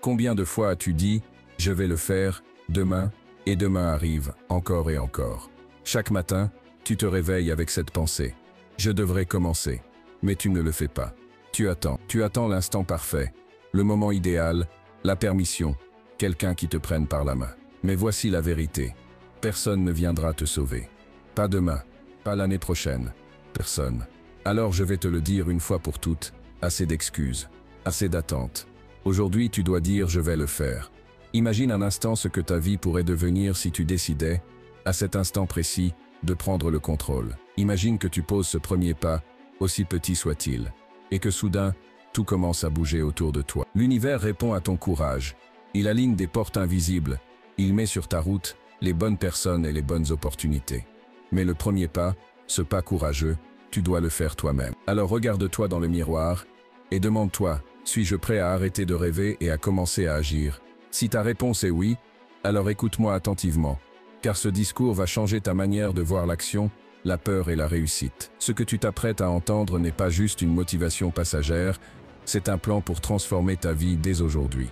Combien de fois as-tu dit « je vais le faire, demain » et demain arrive, encore et encore. Chaque matin, tu te réveilles avec cette pensée « je devrais commencer », mais tu ne le fais pas. Tu attends l'instant parfait, le moment idéal, la permission, quelqu'un qui te prenne par la main. Mais voici la vérité, personne ne viendra te sauver. Pas demain, pas l'année prochaine, personne. Alors je vais te le dire une fois pour toutes, assez d'excuses, assez d'attentes. Aujourd'hui tu dois dire « je vais le faire ». Imagine un instant ce que ta vie pourrait devenir si tu décidais, à cet instant précis, de prendre le contrôle. Imagine que tu poses ce premier pas, aussi petit soit-il, et que soudain, tout commence à bouger autour de toi. L'univers répond à ton courage. Il aligne des portes invisibles. Il met sur ta route les bonnes personnes et les bonnes opportunités. Mais le premier pas, ce pas courageux, tu dois le faire toi-même. Alors regarde-toi dans le miroir et demande-toi, suis-je prêt à arrêter de rêver et à commencer à agir? Si ta réponse est oui, alors écoute-moi attentivement, car ce discours va changer ta manière de voir l'action, la peur et la réussite. Ce que tu t'apprêtes à entendre n'est pas juste une motivation passagère, c'est un plan pour transformer ta vie dès aujourd'hui.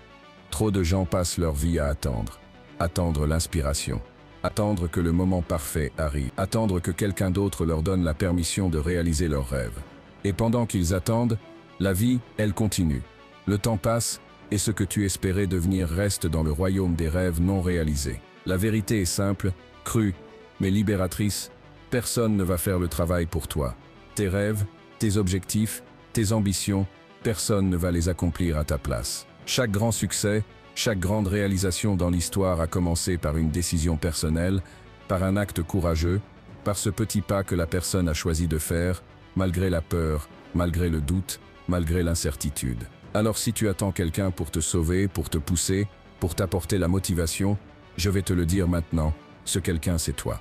Trop de gens passent leur vie à attendre. Attendre l'inspiration. Attendre que le moment parfait arrive. Attendre que quelqu'un d'autre leur donne la permission de réaliser leurs rêves. Et pendant qu'ils attendent, la vie, elle continue. Le temps passe, et ce que tu espérais devenir reste dans le royaume des rêves non réalisés. La vérité est simple, crue, mais libératrice. Personne ne va faire le travail pour toi. Tes rêves, tes objectifs, tes ambitions, personne ne va les accomplir à ta place. Chaque grand succès, chaque grande réalisation dans l'histoire a commencé par une décision personnelle, par un acte courageux, par ce petit pas que la personne a choisi de faire, malgré la peur, malgré le doute, malgré l'incertitude. Alors si tu attends quelqu'un pour te sauver, pour te pousser, pour t'apporter la motivation, je vais te le dire maintenant, ce quelqu'un c'est toi.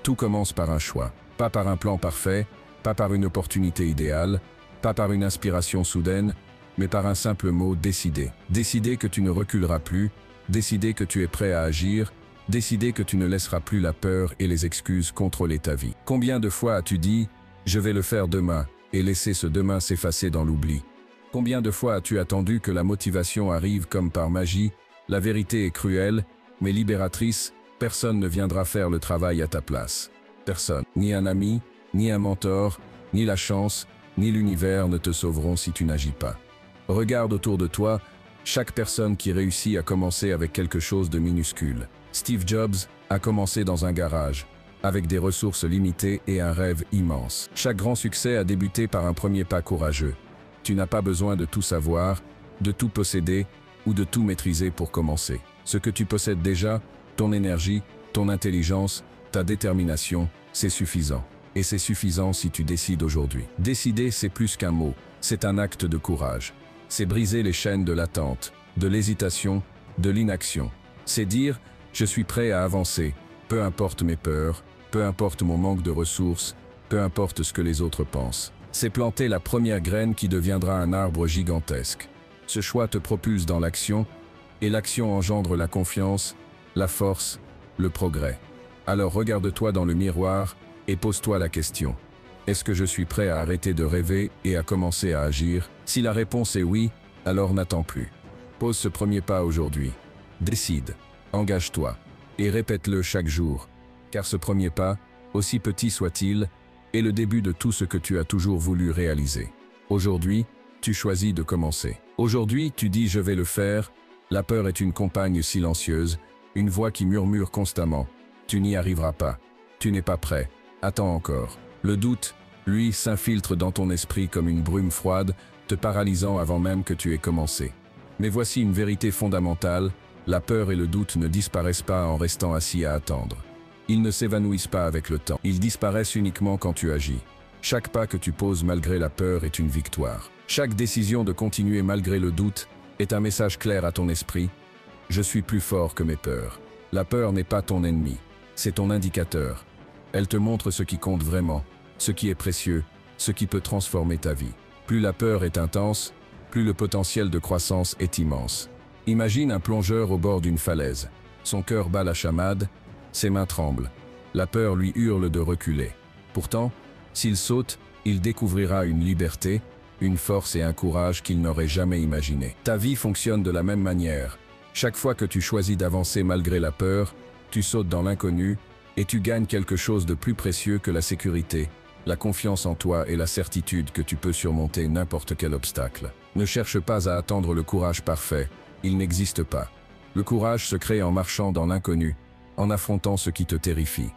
Tout commence par un choix, pas par un plan parfait, pas par une opportunité idéale, pas par une inspiration soudaine, mais par un simple mot « décider ». Décider que tu ne reculeras plus, décider que tu es prêt à agir, décider que tu ne laisseras plus la peur et les excuses contrôler ta vie. Combien de fois as-tu dit « je vais le faire demain » et laisser ce demain s'effacer dans l'oubli? Combien de fois as-tu attendu que la motivation arrive comme par magie? La vérité est cruelle, mais libératrice, personne ne viendra faire le travail à ta place. Personne. Ni un ami, ni un mentor, ni la chance, ni l'univers ne te sauveront si tu n'agis pas. Regarde autour de toi, chaque personne qui réussit a commencé avec quelque chose de minuscule. Steve Jobs a commencé dans un garage, avec des ressources limitées et un rêve immense. Chaque grand succès a débuté par un premier pas courageux. Tu n'as pas besoin de tout savoir, de tout posséder ou de tout maîtriser pour commencer. Ce que tu possèdes déjà, ton énergie, ton intelligence, ta détermination, c'est suffisant. Et c'est suffisant si tu décides aujourd'hui. Décider, c'est plus qu'un mot, c'est un acte de courage. C'est briser les chaînes de l'attente, de l'hésitation, de l'inaction. C'est dire « je suis prêt à avancer, peu importe mes peurs, peu importe mon manque de ressources, peu importe ce que les autres pensent ». C'est planter la première graine qui deviendra un arbre gigantesque. Ce choix te propulse dans l'action, et l'action engendre la confiance, la force, le progrès. Alors regarde-toi dans le miroir et pose-toi la question. Est-ce que je suis prêt à arrêter de rêver et à commencer à agir? Si la réponse est oui, alors n'attends plus. Pose ce premier pas aujourd'hui. Décide, engage-toi, et répète-le chaque jour. Car ce premier pas, aussi petit soit-il, est le début de tout ce que tu as toujours voulu réaliser. Aujourd'hui, tu choisis de commencer. Aujourd'hui, tu dis « je vais le faire ». La peur est une compagne silencieuse, une voix qui murmure constamment « tu n'y arriveras pas, tu n'es pas prêt, attends encore ». Le doute, lui, s'infiltre dans ton esprit comme une brume froide, te paralysant avant même que tu aies commencé. Mais voici une vérité fondamentale, la peur et le doute ne disparaissent pas en restant assis à attendre. Ils ne s'évanouissent pas avec le temps, ils disparaissent uniquement quand tu agis. Chaque pas que tu poses malgré la peur est une victoire. Chaque décision de continuer malgré le doute est un message clair à ton esprit. Je suis plus fort que mes peurs. La peur n'est pas ton ennemi, c'est ton indicateur. Elle te montre ce qui compte vraiment, ce qui est précieux, ce qui peut transformer ta vie. Plus la peur est intense, plus le potentiel de croissance est immense. Imagine un plongeur au bord d'une falaise. Son cœur bat la chamade, ses mains tremblent. La peur lui hurle de reculer. Pourtant, s'il saute, il découvrira une liberté, une force et un courage qu'ils n'auraient jamais imaginé. Ta vie fonctionne de la même manière. Chaque fois que tu choisis d'avancer malgré la peur, tu sautes dans l'inconnu et tu gagnes quelque chose de plus précieux que la sécurité, la confiance en toi et la certitude que tu peux surmonter n'importe quel obstacle. Ne cherche pas à attendre le courage parfait, il n'existe pas. Le courage se crée en marchant dans l'inconnu, en affrontant ce qui te terrifie.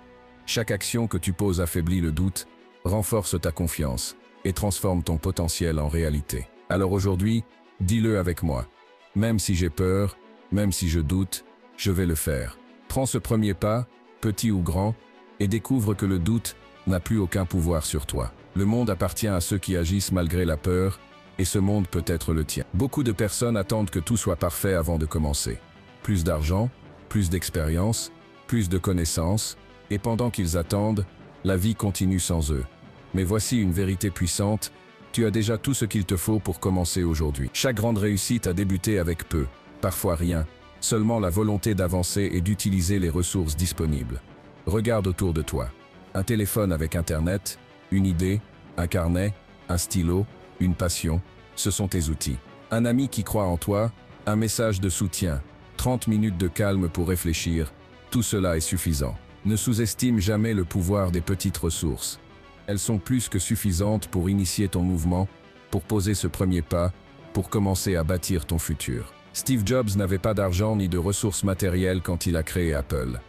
Chaque action que tu poses affaiblit le doute, renforce ta confiance et transforme ton potentiel en réalité. Alors aujourd'hui, dis-le avec moi. Même si j'ai peur, même si je doute, je vais le faire. Prends ce premier pas, petit ou grand, et découvre que le doute n'a plus aucun pouvoir sur toi. Le monde appartient à ceux qui agissent malgré la peur, et ce monde peut être le tien. Beaucoup de personnes attendent que tout soit parfait avant de commencer. Plus d'argent, plus d'expérience, plus de connaissances, et pendant qu'ils attendent, la vie continue sans eux. Mais voici une vérité puissante, tu as déjà tout ce qu'il te faut pour commencer aujourd'hui. Chaque grande réussite a débuté avec peu, parfois rien, seulement la volonté d'avancer et d'utiliser les ressources disponibles. Regarde autour de toi. Un téléphone avec Internet, une idée, un carnet, un stylo, une passion, ce sont tes outils. Un ami qui croit en toi, un message de soutien, 30 minutes de calme pour réfléchir, tout cela est suffisant. Ne sous-estime jamais le pouvoir des petites ressources. Elles sont plus que suffisantes pour initier ton mouvement, pour poser ce premier pas, pour commencer à bâtir ton futur. Steve Jobs n'avait pas d'argent ni de ressources matérielles quand il a créé Apple.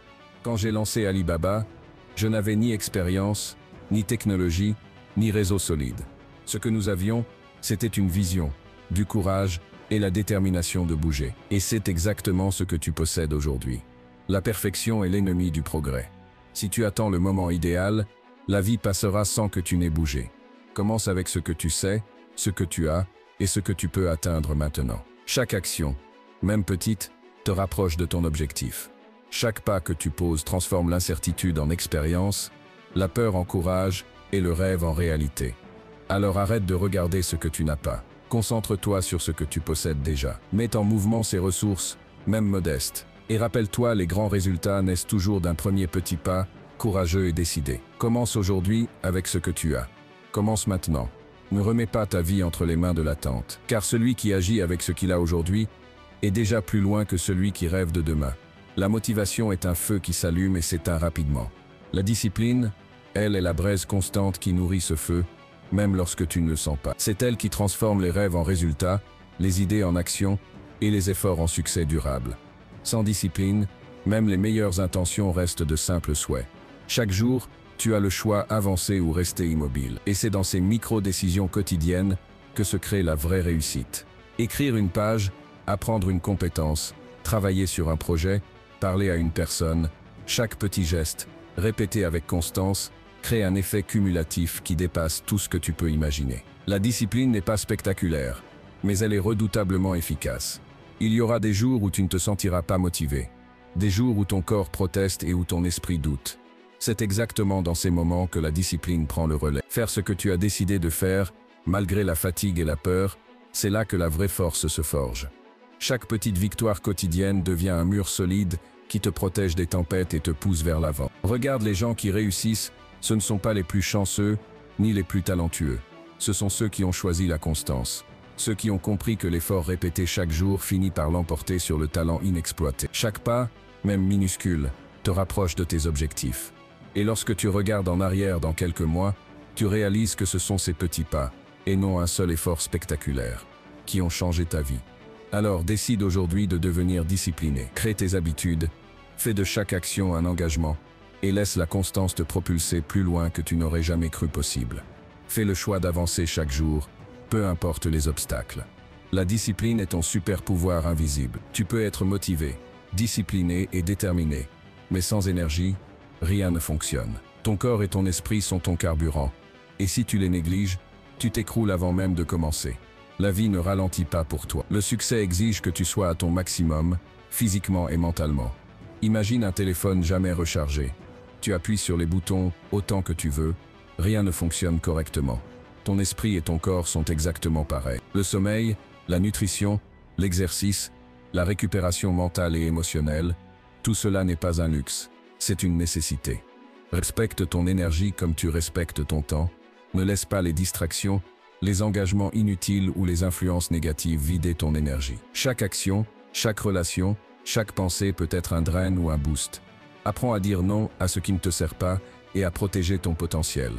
Quand j'ai lancé Alibaba, je n'avais ni expérience, ni technologie, ni réseau solide. Ce que nous avions, c'était une vision, du courage et la détermination de bouger. Et c'est exactement ce que tu possèdes aujourd'hui. La perfection est l'ennemi du progrès. Si tu attends le moment idéal, la vie passera sans que tu n'aies bougé. Commence avec ce que tu sais, ce que tu as et ce que tu peux atteindre maintenant. Chaque action, même petite, te rapproche de ton objectif. Chaque pas que tu poses transforme l'incertitude en expérience, la peur en courage et le rêve en réalité. Alors arrête de regarder ce que tu n'as pas. Concentre-toi sur ce que tu possèdes déjà. Mets en mouvement ces ressources, même modestes. Et rappelle-toi, les grands résultats naissent toujours d'un premier petit pas, courageux et décidé. Commence aujourd'hui avec ce que tu as. Commence maintenant. Ne remets pas ta vie entre les mains de l'attente, car celui qui agit avec ce qu'il a aujourd'hui est déjà plus loin que celui qui rêve de demain. La motivation est un feu qui s'allume et s'éteint rapidement. La discipline, elle, est la braise constante qui nourrit ce feu, même lorsque tu ne le sens pas. C'est elle qui transforme les rêves en résultats, les idées en actions et les efforts en succès durable. Sans discipline, même les meilleures intentions restent de simples souhaits. Chaque jour, tu as le choix avancer ou rester immobile. Et c'est dans ces micro-décisions quotidiennes que se crée la vraie réussite. Écrire une page, apprendre une compétence, travailler sur un projet, parler à une personne, chaque petit geste, répété avec constance, crée un effet cumulatif qui dépasse tout ce que tu peux imaginer. La discipline n'est pas spectaculaire, mais elle est redoutablement efficace. Il y aura des jours où tu ne te sentiras pas motivé, des jours où ton corps proteste et où ton esprit doute. C'est exactement dans ces moments que la discipline prend le relais. Faire ce que tu as décidé de faire, malgré la fatigue et la peur, c'est là que la vraie force se forge. Chaque petite victoire quotidienne devient un mur solide qui te protège des tempêtes et te pousse vers l'avant. Regarde les gens qui réussissent, ce ne sont pas les plus chanceux, ni les plus talentueux. Ce sont ceux qui ont choisi la constance. Ceux qui ont compris que l'effort répété chaque jour finit par l'emporter sur le talent inexploité. Chaque pas, même minuscule, te rapproche de tes objectifs. Et lorsque tu regardes en arrière dans quelques mois, tu réalises que ce sont ces petits pas, et non un seul effort spectaculaire, qui ont changé ta vie. Alors décide aujourd'hui de devenir discipliné. Crée tes habitudes, fais de chaque action un engagement, et laisse la constance te propulser plus loin que tu n'aurais jamais cru possible. Fais le choix d'avancer chaque jour, peu importe les obstacles. La discipline est ton super pouvoir invisible. Tu peux être motivé, discipliné et déterminé, mais sans énergie, rien ne fonctionne. Ton corps et ton esprit sont ton carburant, et si tu les négliges, tu t'écroules avant même de commencer. La vie ne ralentit pas pour toi. Le succès exige que tu sois à ton maximum, physiquement et mentalement. Imagine un téléphone jamais rechargé. Tu appuies sur les boutons autant que tu veux, rien ne fonctionne correctement. Ton esprit et ton corps sont exactement pareils. Le sommeil, la nutrition, l'exercice, la récupération mentale et émotionnelle, tout cela n'est pas un luxe, c'est une nécessité. Respecte ton énergie comme tu respectes ton temps, ne laisse pas les distractions, les engagements inutiles ou les influences négatives vider ton énergie. Chaque action, chaque relation, chaque pensée peut être un drain ou un boost. Apprends à dire non à ce qui ne te sert pas et à protéger ton potentiel.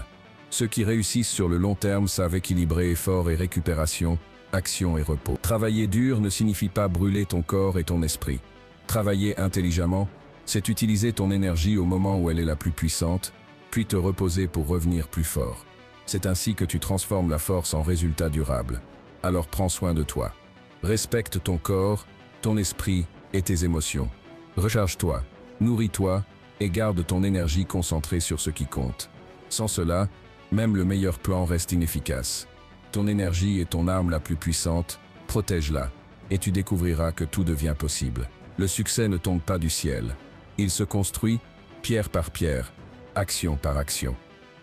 Ceux qui réussissent sur le long terme savent équilibrer effort et récupération, action et repos. Travailler dur ne signifie pas brûler ton corps et ton esprit. Travailler intelligemment, c'est utiliser ton énergie au moment où elle est la plus puissante, puis te reposer pour revenir plus fort. C'est ainsi que tu transformes la force en résultat durable. Alors prends soin de toi. Respecte ton corps, ton esprit et tes émotions. Recharge-toi, nourris-toi et garde ton énergie concentrée sur ce qui compte. Sans cela, même le meilleur plan reste inefficace. Ton énergie est ton arme la plus puissante, protège-la, et tu découvriras que tout devient possible. Le succès ne tombe pas du ciel. Il se construit, pierre par pierre, action par action.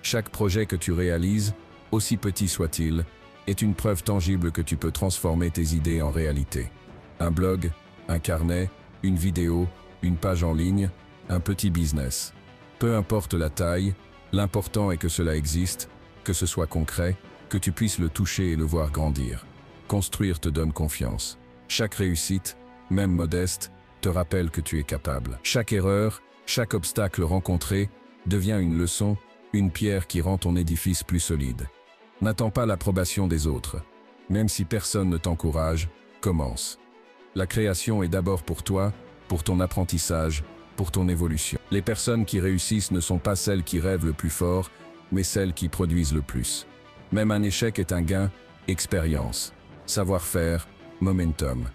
Chaque projet que tu réalises, aussi petit soit-il, est une preuve tangible que tu peux transformer tes idées en réalité. Un blog, un carnet, une vidéo, une page en ligne, un petit business. Peu importe la taille, l'important est que cela existe, que ce soit concret, que tu puisses le toucher et le voir grandir. Construire te donne confiance. Chaque réussite, même modeste, te rappelle que tu es capable. Chaque erreur, chaque obstacle rencontré, devient une leçon, une pierre qui rend ton édifice plus solide. N'attends pas l'approbation des autres. Même si personne ne t'encourage, commence. La création est d'abord pour toi, pour ton apprentissage, pour ton évolution. Les personnes qui réussissent ne sont pas celles qui rêvent le plus fort, mais celles qui produisent le plus. Même un échec est un gain, expérience, savoir-faire, momentum.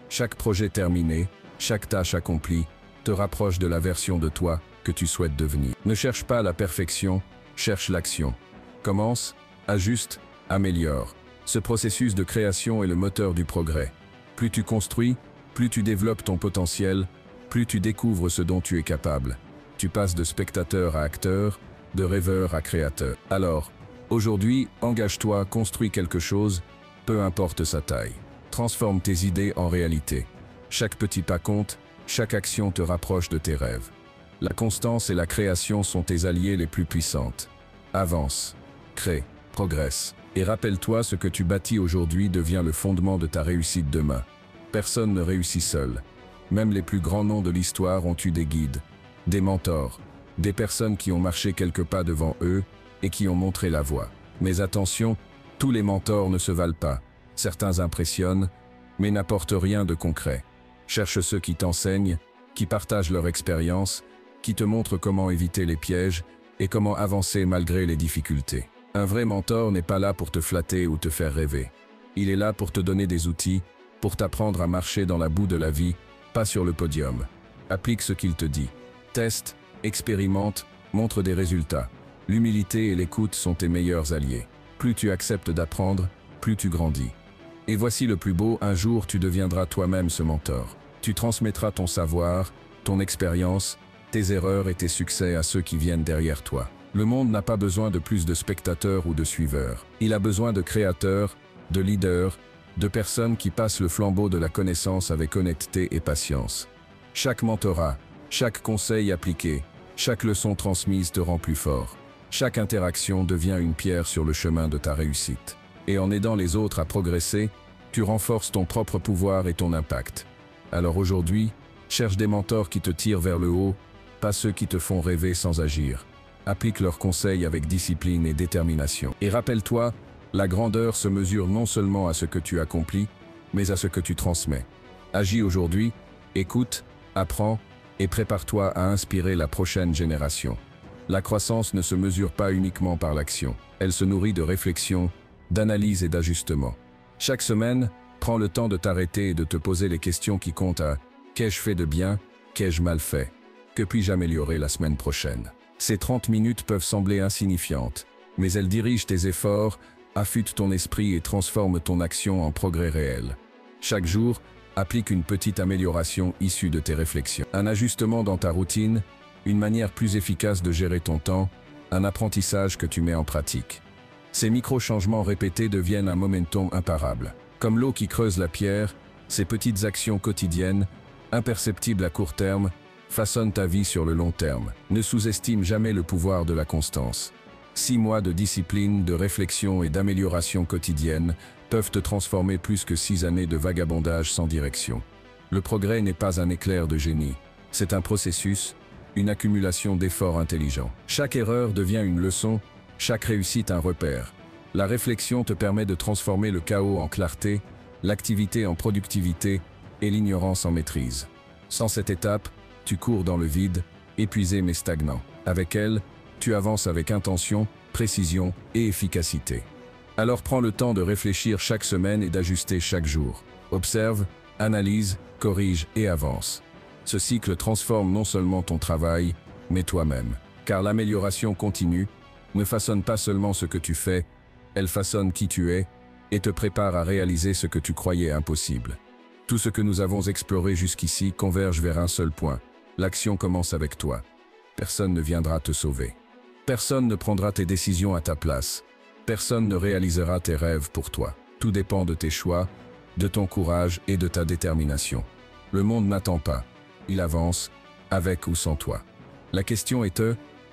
Chaque projet terminé, chaque tâche accomplie, te rapproche de la version de toi que tu souhaites devenir. Ne cherche pas la perfection, cherche l'action. Commence, ajuste, améliore. Ce processus de création est le moteur du progrès. Plus tu construis, plus tu développes ton potentiel, plus tu découvres ce dont tu es capable. Tu passes de spectateur à acteur, de rêveur à créateur. Alors, aujourd'hui, engage-toi, construis quelque chose, peu importe sa taille. Transforme tes idées en réalité. Chaque petit pas compte, chaque action te rapproche de tes rêves. La constance et la création sont tes alliés les plus puissantes. Avance, crée, progresse. Et rappelle-toi, ce que tu bâtis aujourd'hui devient le fondement de ta réussite demain. Personne ne réussit seul. Même les plus grands noms de l'histoire ont eu des guides, des mentors, des personnes qui ont marché quelques pas devant eux et qui ont montré la voie. Mais attention, tous les mentors ne se valent pas. Certains impressionnent, mais n'apportent rien de concret. Cherche ceux qui t'enseignent, qui partagent leur expérience, qui te montrent comment éviter les pièges et comment avancer malgré les difficultés. Un vrai mentor n'est pas là pour te flatter ou te faire rêver. Il est là pour te donner des outils, pour t'apprendre à marcher dans la boue de la vie, pas sur le podium. Applique ce qu'il te dit. Teste, expérimente, montre des résultats. L'humilité et l'écoute sont tes meilleurs alliés. Plus tu acceptes d'apprendre, plus tu grandis. Et voici le plus beau, un jour tu deviendras toi-même ce mentor. Tu transmettras ton savoir, ton expérience, tes erreurs et tes succès à ceux qui viennent derrière toi. Le monde n'a pas besoin de plus de spectateurs ou de suiveurs. Il a besoin de créateurs, de leaders, de personnes qui passent le flambeau de la connaissance avec honnêteté et patience. Chaque mentorat, chaque conseil appliqué, chaque leçon transmise te rend plus fort. Chaque interaction devient une pierre sur le chemin de ta réussite. Et en aidant les autres à progresser, tu renforces ton propre pouvoir et ton impact. Alors aujourd'hui, cherche des mentors qui te tirent vers le haut, pas ceux qui te font rêver sans agir. Applique leurs conseils avec discipline et détermination. Et rappelle-toi, la grandeur se mesure non seulement à ce que tu accomplis, mais à ce que tu transmets. Agis aujourd'hui, écoute, apprends et prépare-toi à inspirer la prochaine génération. La croissance ne se mesure pas uniquement par l'action. Elle se nourrit de réflexion, d'analyse et d'ajustement. Chaque semaine, prends le temps de t'arrêter et de te poser les questions qui comptent à « Qu'ai-je fait de bien? Qu'ai-je mal fait? Que puis-je améliorer la semaine prochaine ?» Ces 30 minutes peuvent sembler insignifiantes, mais elles dirigent tes efforts, affûtent ton esprit et transforment ton action en progrès réel. Chaque jour, applique une petite amélioration issue de tes réflexions. Un ajustement dans ta routine, une manière plus efficace de gérer ton temps, un apprentissage que tu mets en pratique. Ces micro-changements répétés deviennent un momentum imparable. Comme l'eau qui creuse la pierre, ces petites actions quotidiennes, imperceptibles à court terme, façonnent ta vie sur le long terme. Ne sous-estime jamais le pouvoir de la constance. 6 mois de discipline, de réflexion et d'amélioration quotidienne peuvent te transformer plus que 6 années de vagabondage sans direction. Le progrès n'est pas un éclair de génie, c'est un processus, une accumulation d'efforts intelligents. Chaque erreur devient une leçon, chaque réussite un repère. La réflexion te permet de transformer le chaos en clarté, l'activité en productivité et l'ignorance en maîtrise. Sans cette étape, tu cours dans le vide, épuisé mais stagnant. Avec elle, tu avances avec intention, précision et efficacité. Alors prends le temps de réfléchir chaque semaine et d'ajuster chaque jour. Observe, analyse, corrige et avance. Ce cycle transforme non seulement ton travail, mais toi-même. Car l'amélioration continue ne façonne pas seulement ce que tu fais, elle façonne qui tu es et te prépare à réaliser ce que tu croyais impossible. Tout ce que nous avons exploré jusqu'ici converge vers un seul point. L'action commence avec toi. Personne ne viendra te sauver. Personne ne prendra tes décisions à ta place. Personne ne réalisera tes rêves pour toi. Tout dépend de tes choix, de ton courage et de ta détermination. Le monde n'attend pas. Il avance, avec ou sans toi. La question est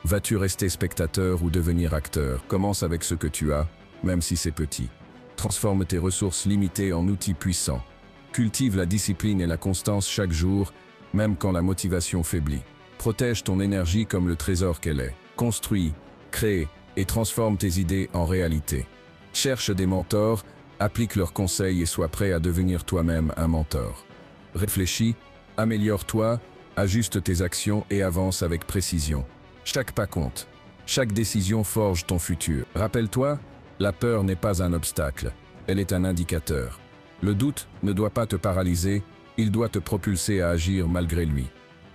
vas-tu rester spectateur ou devenir acteur? Commence avec ce que tu as, même si c'est petit. Transforme tes ressources limitées en outils puissants. Cultive la discipline et la constance chaque jour, même quand la motivation faiblit. Protège ton énergie comme le trésor qu'elle est. Construis, crée et transforme tes idées en réalité. Cherche des mentors, applique leurs conseils et sois prêt à devenir toi-même un mentor. Réfléchis, améliore-toi, ajuste tes actions et avance avec précision. Chaque pas compte. Chaque décision forge ton futur. Rappelle-toi, la peur n'est pas un obstacle, elle est un indicateur. Le doute ne doit pas te paralyser, il doit te propulser à agir malgré lui.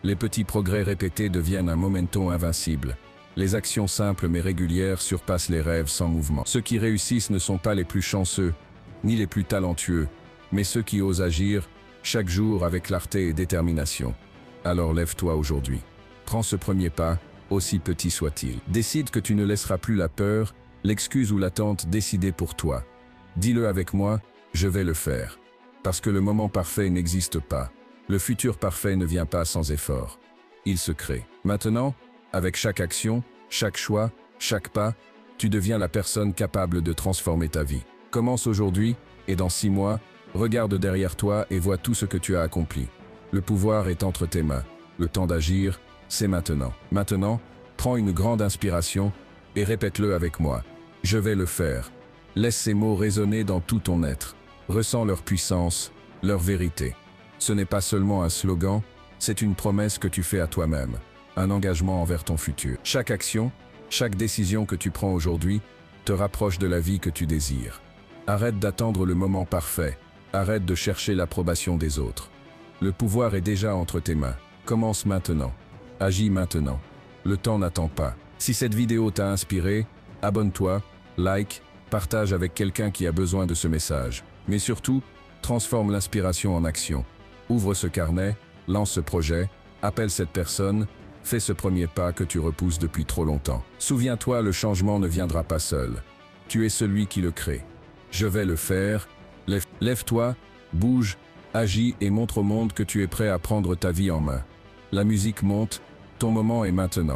Les petits progrès répétés deviennent un momentum invincible. Les actions simples mais régulières surpassent les rêves sans mouvement. Ceux qui réussissent ne sont pas les plus chanceux, ni les plus talentueux, mais ceux qui osent agir, chaque jour avec clarté et détermination. Alors lève-toi aujourd'hui. Prends ce premier pas, aussi petit soit-il. Décide que tu ne laisseras plus la peur, l'excuse ou l'attente décider pour toi. Dis-le avec moi, je vais le faire. Parce que le moment parfait n'existe pas. Le futur parfait ne vient pas sans effort. Il se crée. Maintenant, avec chaque action, chaque choix, chaque pas, tu deviens la personne capable de transformer ta vie. Commence aujourd'hui, et dans 6 mois, regarde derrière toi et vois tout ce que tu as accompli. Le pouvoir est entre tes mains. Le temps d'agir, c'est maintenant. Maintenant, prends une grande inspiration et répète-le avec moi. Je vais le faire. Laisse ces mots résonner dans tout ton être. Ressens leur puissance, leur vérité. Ce n'est pas seulement un slogan, c'est une promesse que tu fais à toi-même, un engagement envers ton futur. Chaque action, chaque décision que tu prends aujourd'hui te rapproche de la vie que tu désires. Arrête d'attendre le moment parfait, arrête de chercher l'approbation des autres. Le pouvoir est déjà entre tes mains. Commence maintenant. Agis maintenant. Le temps n'attend pas. Si cette vidéo t'a inspiré, abonne-toi, like, partage avec quelqu'un qui a besoin de ce message. Mais surtout, transforme l'inspiration en action. Ouvre ce carnet, lance ce projet, appelle cette personne, fais ce premier pas que tu repousses depuis trop longtemps. Souviens-toi, le changement ne viendra pas seul. Tu es celui qui le crée. Je vais le faire. Lève-toi, bouge, agis et montre au monde que tu es prêt à prendre ta vie en main. La musique monte, ton moment est maintenant.